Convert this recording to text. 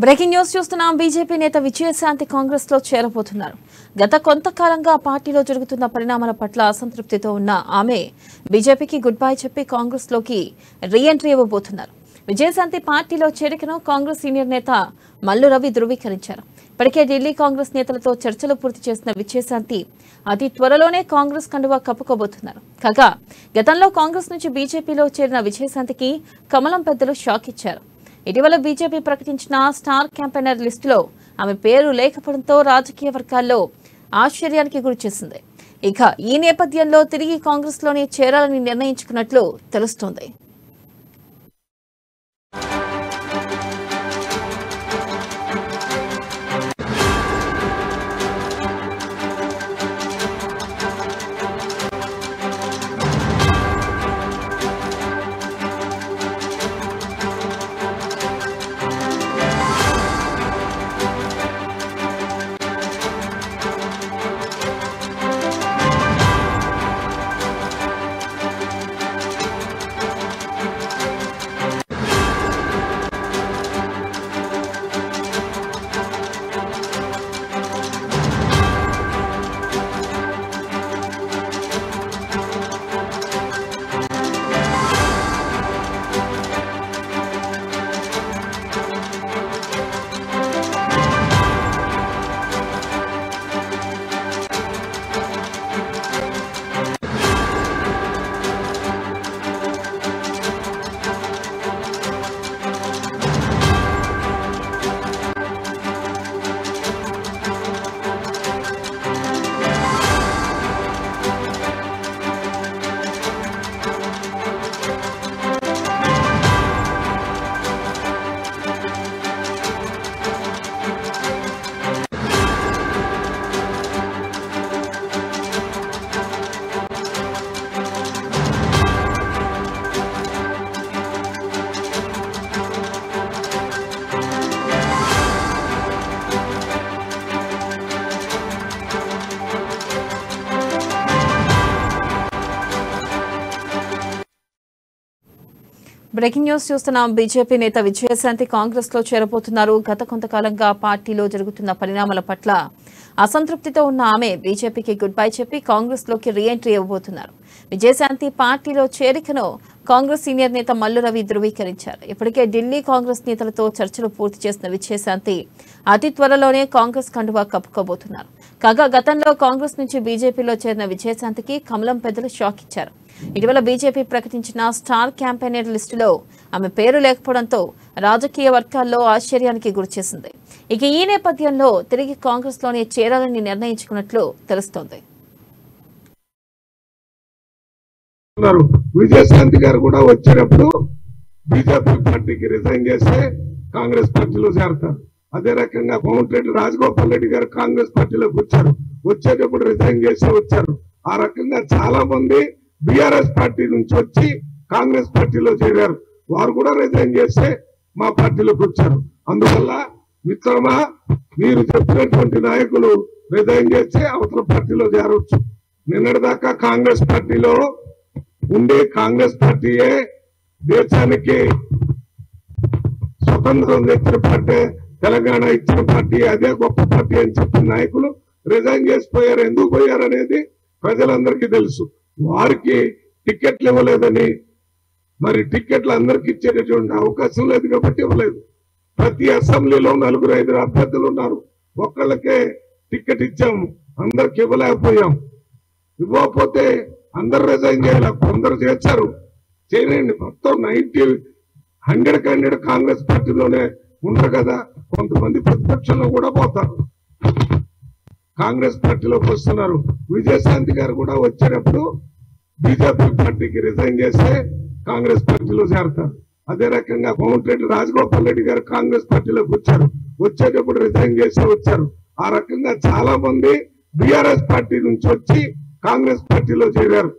Breaking news చూస్తున్నాం. BJP నేత విజయశాంతి కాంగ్రెస్ లో చేరబోతున్నారు. గత కొంతకాలంగా పార్టీలో జరుగుతున్న పరిణామాల పట్ల అసంతృప్తితో ఉన్న ఆమె బీజేపీకి గుడ్ బై చెప్పి కాంగ్రెస్ లోకి రీ ఎంట్రీ ఇవ్వబోతున్నారు. విజయశాంతి పార్టీలో చేరికను కాంగ్రెస్ సీనియర్ నేత మల్లు రవి ధృవీకరించారు. ఇప్పటికే ఢిల్లీ కాంగ్రెస్ నేతలతో చర్చలు పూర్తి చేసిన విజయశాంతి అతి త్వరలోనే కాంగ్రెస్ కండువా కప్పుకోబోతున్నారు. కాగా గతంలో కాంగ్రెస్ నుంచి బీజేపీలో చేరిన విజయశాంతికి కమలం పెద్దలు షాక్ ఇచ్చారు. ఇటీవల బీజేపీ ప్రకటించిన స్టార్ క్యాంపెయినర్ లిస్టులో ఆమె పేరు లేకపోవడంతో రాజకీయ వర్గాల్లో ఆశ్చర్యానికి గురిచేసింది. ఇక ఈ నేపథ్యంలో తిరిగి కాంగ్రెస్ లోనే చేరాలని నిర్ణయించుకున్నట్లు తెలుస్తోంది. బ్రేకింగ్ న్యూస్ చూస్తున్నాం. బీజేపీ నేత విజయశాంతి కాంగ్రెస్ లో చేరబోతున్నారు. గత కొంతకాలంగా పార్టీలో జరుగుతున్న పరిణామాల పట్ల అసంతృప్తితో ఉన్న ఆమె బీజేపీకి గుడ్ బై చెప్పి కాంగ్రెస్ లోకి రీ ఎంట్రీ ఇవ్వబోతున్నారు. విజయశాంతి పార్టీలో చేరికను కాంగ్రెస్ సీనియర్ నేత మల్లు రవి ధృవీకరించారు. ఇప్పటికే ఢిల్లీ కాంగ్రెస్ నేతలతో చర్చలు పూర్తి చేసిన విజయశాంతి అతి త్వరలోనే కాంగ్రెస్ కండువా కప్పుకోబోతున్నారు. కాగా గతంలో కాంగ్రెస్ నుంచి బీజేపీలో చేరిన విజయశాంతికి కమలం పెద్దలు షాక్ ఇచ్చారు. ఇటీవల బీజేపీ ప్రకటించిన స్టార్ క్యాంపెయినర్ లిస్టులో ఆమె పేరు లేకపోవడంతో రాజకీయ వర్గాల్లో ఆశ్చర్యానికి గురిచేసింది. ఇక ఈ నేపథ్యంలో తిరిగి కాంగ్రెస్ లోనే చేరాలని నిర్ణయించుకున్నట్లు తెలుస్తోంది. విజయశాంతి గారు కూడా వచ్చేటప్పుడు బీజేపీ పార్టీకి రిజైన్ చేస్తే కాంగ్రెస్ పార్టీలో చేరతారు. అదే రకంగా కోమటిరెడ్డి రాజగోపాల్ రెడ్డి గారు కాంగ్రెస్ పార్టీలోకి వచ్చారు. వచ్చేటప్పుడు రిజైన్ చేసి వచ్చారు. ఆ రకంగా చాలా మంది బీఆర్ఎస్ పార్టీ నుంచి వచ్చి కాంగ్రెస్ పార్టీలో చేరారు. వారు కూడా రిజైన్ చేస్తే మా పార్టీలోకి వచ్చారు. అందువల్ల మిత్రమా, మీరు చెప్పినటువంటి నాయకులు రిజైన్ చేస్తే అవతల పార్టీలో చేరవచ్చు. నిన్నటిదాకా కాంగ్రెస్ పార్టీలో ఉండే కాంగ్రెస్ పార్టీయే దేశానికి స్వతంత్రం తెచ్చిన పార్టీ, తెలంగాణ ఇచ్చిన పార్టీ, అదే గొప్ప పార్టీ అని చెప్పిన నాయకులు రిజైన్ చేసిపోయారు. ఎందుకు పోయారు అనేది ప్రజలందరికీ తెలుసు. వారికి టికెట్లు ఇవ్వలేదని, మరి టికెట్లు అందరికి ఇచ్చేటటువంటి అవకాశం లేదు కాబట్టి ఇవ్వలేదు. ప్రతి అసెంబ్లీలో 4-5 అభ్యర్థులు ఉన్నారు. ఒక్కళ్ళకే టికెట్ ఇచ్చాము, అందరికి ఇవ్వలేకపోయాం. ఇవ్వకపోతే అందరు రిజైన్ చేయాలి. కొందరు చేశారు, చేయండి. మొత్తం 100 కాంగ్రెస్ పార్టీలోనే ఉండరు కదా. కొంతమంది ప్రతిపక్షంలో కూడా పోతారు, కాంగ్రెస్ పార్టీలోకి వస్తున్నారు. విజయశాంతి గారు కూడా వచ్చేటప్పుడు బీజేపీ పార్టీకి రిజైన్ చేస్తే కాంగ్రెస్ పార్టీలో చేరతారు. అదే రకంగా కోమటిరెడ్డి రాజగోపాల్ రెడ్డి గారు కాంగ్రెస్ పార్టీలోకి వచ్చారు. వచ్చేటప్పుడు రిజైన్ చేసి వచ్చారు. ఆ రకంగా చాలా మంది బీఆర్ఎస్ పార్టీ నుంచి వచ్చి కాంగ్రెస్ పార్టీలో చేరారు.